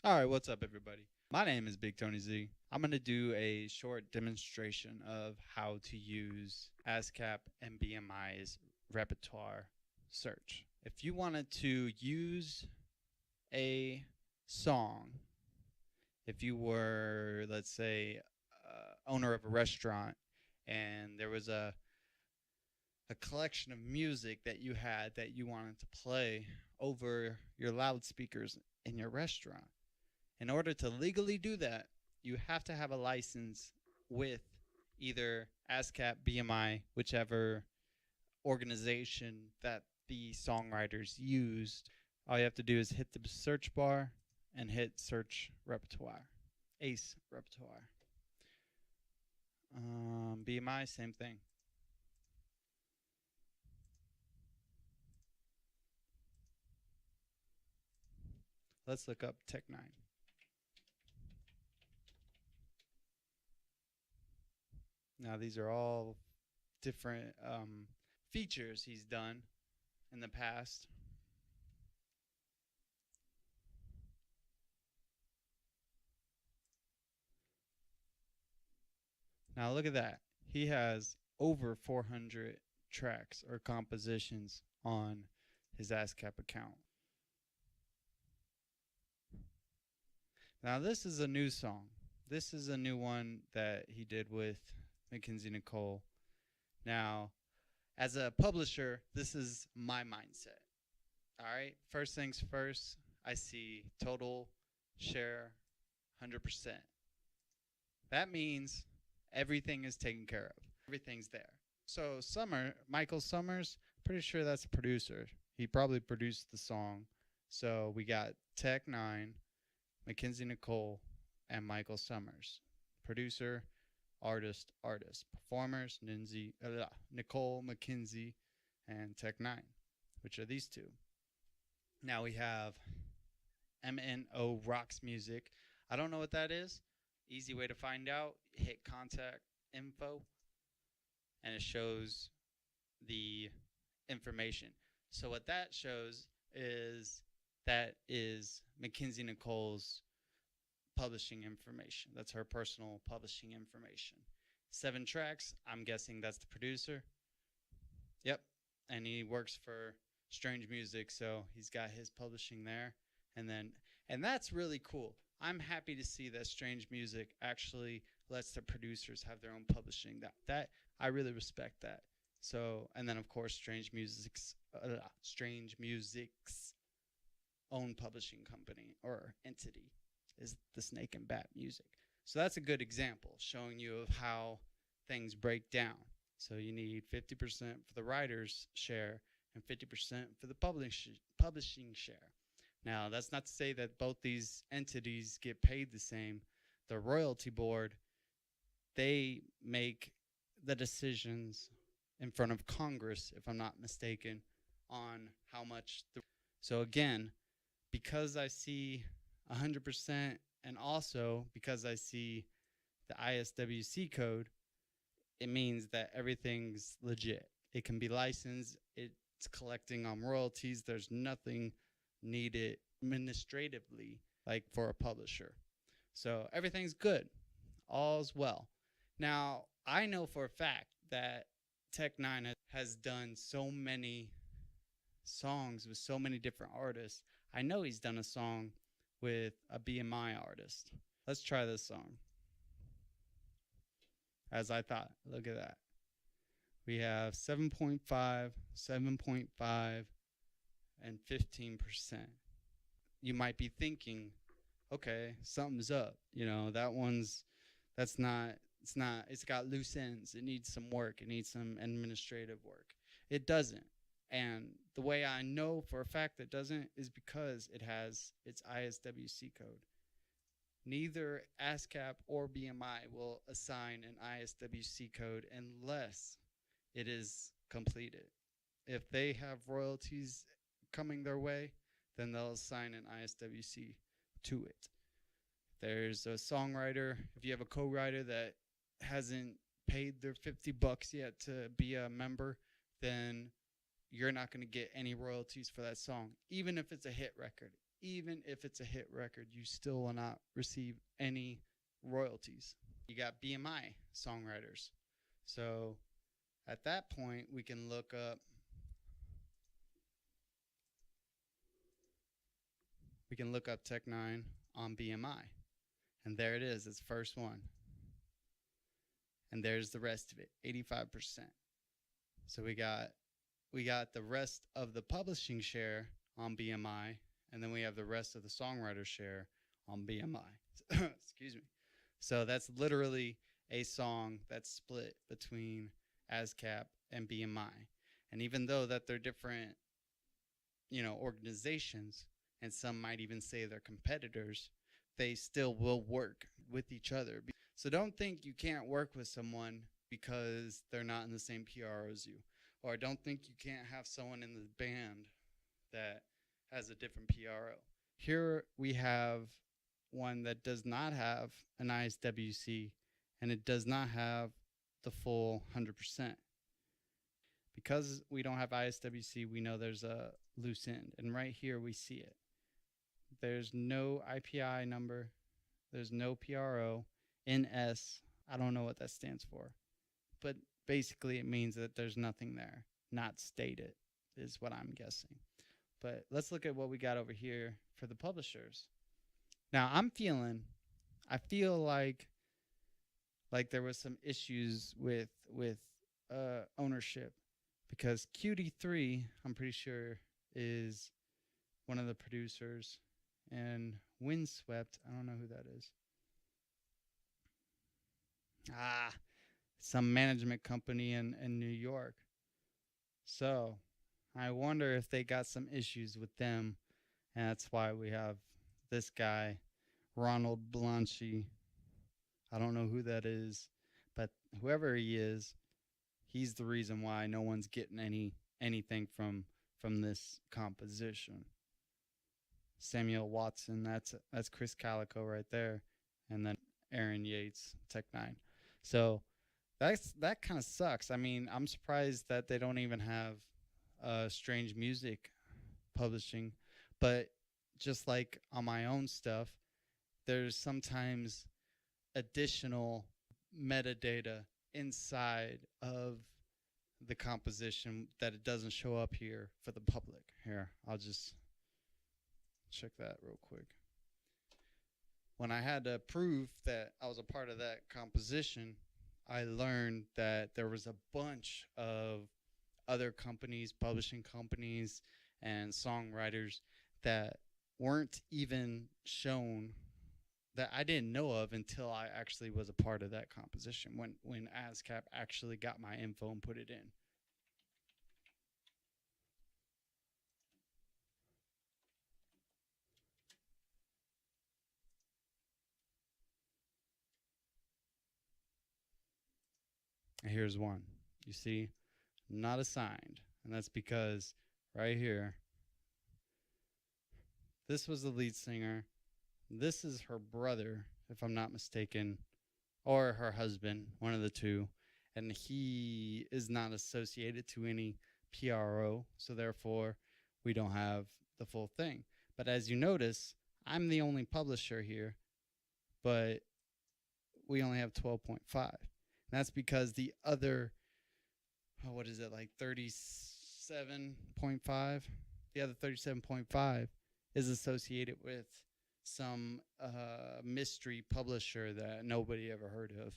All right, what's up, everybody? My name is Big Tony Z. I'm going to do a short demonstration of how to use ASCAP and BMI's repertoire search. If you wanted to use a song, if you were, let's say, owner of a restaurant, and there was a collection of music that you had that you wanted to play over your loudspeakers in your restaurant. In order to legally do that, you have to have a license with either ASCAP, BMI, whichever organization that the songwriters used. All you have to do is hit the search bar and hit search repertoire, ACE repertoire. BMI, same thing. Let's look up Tech 9. Now, these are all different features he's done in the past. Now, look at that. He has over 400 tracks or compositions on his ASCAP account. Now, this is a new song. This is a new one that he did with Mackenzie Nicole. Now, as a publisher, this is my mindset. All right, first things first, I see total share 100%. That means everything is taken care of. Everything's there. So Michael Summers, pretty sure that's a producer. He probably produced the song. So we got Tech 9, Mackenzie Nicole, and Michael Summers. Producer, artist. Performers, Nicole, Mackenzie, and Tech 9, which are these two. Now we have MNO Rocks Music. I don't know what that is. Easy way to find out, hit contact info, and it shows the information. So what that shows is that is Mackenzie Nicole's publishing information. That's her personal publishing information. 7 tracks. I'm guessing that's the producer. Yep. And he works for Strange Music, so he's got his publishing there. And that's really cool. I'm happy to see that Strange Music actually lets the producers have their own publishing. That I really respect that. So, and then of course Strange Music's own publishing company or entity is the Snake and Bat Music. So that's a good example showing you of how things break down. So you need 50% for the writer's share and 50% for the publishing share. Now, that's not to say that both these entities get paid the same. The royalty board, they make the decisions in front of Congress, if I'm not mistaken, on how much. So again, because I see 100% and also because I see the ISWC code, it means that everything's legit. It can be licensed. It's collecting on royalties. There's nothing needed administratively like for a publisher. So everything's good. All's well. Now, I know for a fact that Tech 9 has done so many songs with so many different artists. I know he's done a song with a BMI artist. Let's try this song. As I thought, look at that. We have 7.5, 7.5, and 15%. You might be thinking, okay, something's up. You know, it's got loose ends. It needs some work. It needs some administrative work. It doesn't. And the way I know for a fact it doesn't is because it has its ISWC code. Neither ASCAP or BMI will assign an ISWC code unless it is completed. If they have royalties coming their way, then they'll assign an ISWC to it. There's a songwriter, if you have a co-writer that hasn't paid their $50 yet to be a member, then you're not going to get any royalties for that song, even if it's a hit record, even if it's a hit record, you still will not receive any royalties. You got BMI Songwriters. So at that point, we can look up Tech 9 on BMI. And there it is, it's first one. And there's the rest of it, 85%. So we got the rest of the publishing share on BMI, and then we have the rest of the songwriter share on BMI. Excuse me. So that's literally a song that's split between ASCAP and BMI. And even though that they're different, organizations, and some might even say they're competitors, they still will work with each other. So don't think you can't work with someone because they're not in the same PRO as you. Or don't think you can't have someone in the band that has a different PRO. Here we have one that does not have an ISWC, and it does not have the full 100%. Because we don't have ISWC, we know there's a loose end. And right here we see it. There's no IPI number. There's no PRO. NS, I don't know what that stands for. But basically it means that there's nothing there. Not stated is what I'm guessing. But let's look at what we got over here for the publishers. Now I feel like there was some issues with ownership, because QD3, I'm pretty sure, is one of the producers, and Windswept, I don't know who that is. Some management company in New York. So I wonder if they got some issues with them, and that's why we have this guy, Ronald Blanchi. I don't know who that is, but whoever he is, he's the reason why no one's getting anything from this composition. Samuel Watson, that's Chris Calico right there, and then Aaron Yates, Tech 9. So that kind of sucks. I mean, I'm surprised that they don't even have Strange Music publishing, but just like on my own stuff, there's sometimes additional metadata inside of the composition that it doesn't show up here for the public. Here, I'll just check that real quick. When I had to prove that I was a part of that composition, I learned that there was a bunch of other companies, publishing companies, and songwriters that weren't even shown, that I didn't know of until I actually was a part of that composition, when ASCAP actually got my info and put it in. And here's one. You see, not assigned. And that's because right here, this was the lead singer. This is her brother, if I'm not mistaken, or her husband, one of the two. And he is not associated to any PRO, so therefore we don't have the full thing. But as you notice, I'm the only publisher here, but we only have 12.5. And that's because the other, what is it, like 37.5? The other 37.5 is associated with some mystery publisher that nobody ever heard of.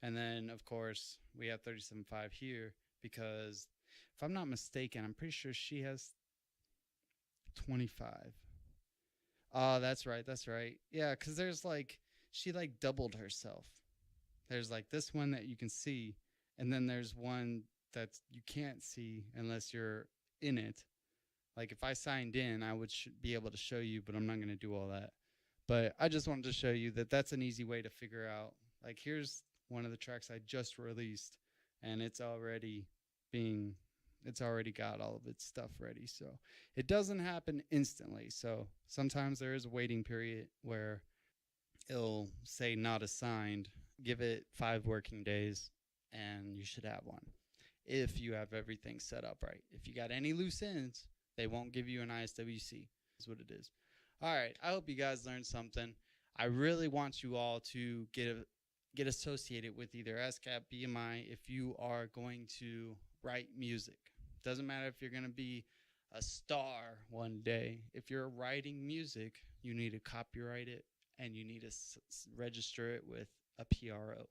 And then, of course, we have 37.5 here because, if I'm not mistaken, I'm pretty sure she has 25. Oh, that's right. Yeah, because there's she doubled herself. There's this one that you can see, and then there's one that you can't see unless you're in it. Like if I signed in, I would be able to show you, but I'm not going to do all that. But I just wanted to show you that that's an easy way to figure out. Like here's one of the tracks I just released, and it's already got all of its stuff ready. So it doesn't happen instantly. So sometimes there is a waiting period where it'll say not assigned. Give it 5 working days and you should have one, if you have everything set up right. If you got any loose ends, they won't give you an ISWC. That's what it is. All right, I hope you guys learned something. I really want you all to get associated with either ASCAP, BMI, if you are going to write music. Doesn't matter if you're going to be a star one day. If you're writing music, you need to copyright it and you need to register it with a PRO.